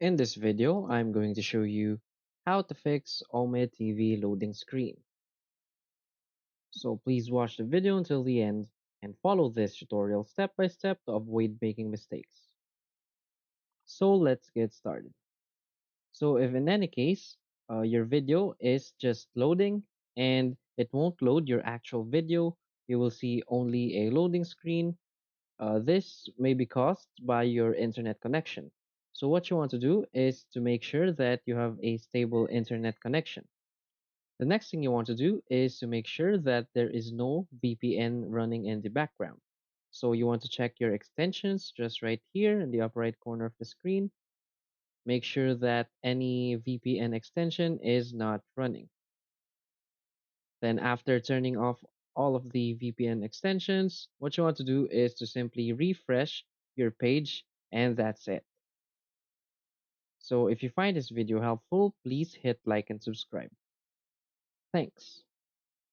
In this video, I'm going to show you how to fix Ometv loading screen. So please watch the video until the end and follow this tutorial step by step to avoid making mistakes. So let's get started. So if in any case, your video is just loading and it won't load your actual video, you will see only a loading screen. This may be caused by your internet connection. So what you want to do is to make sure that you have a stable internet connection. The next thing you want to do is to make sure that there is no VPN running in the background. So you want to check your extensions just right here in the upper right corner of the screen. Make sure that any VPN extension is not running. Then after turning off all of the VPN extensions, what you want to do is to simply refresh your page and that's it. So if you find this video helpful, please hit like and subscribe. Thanks.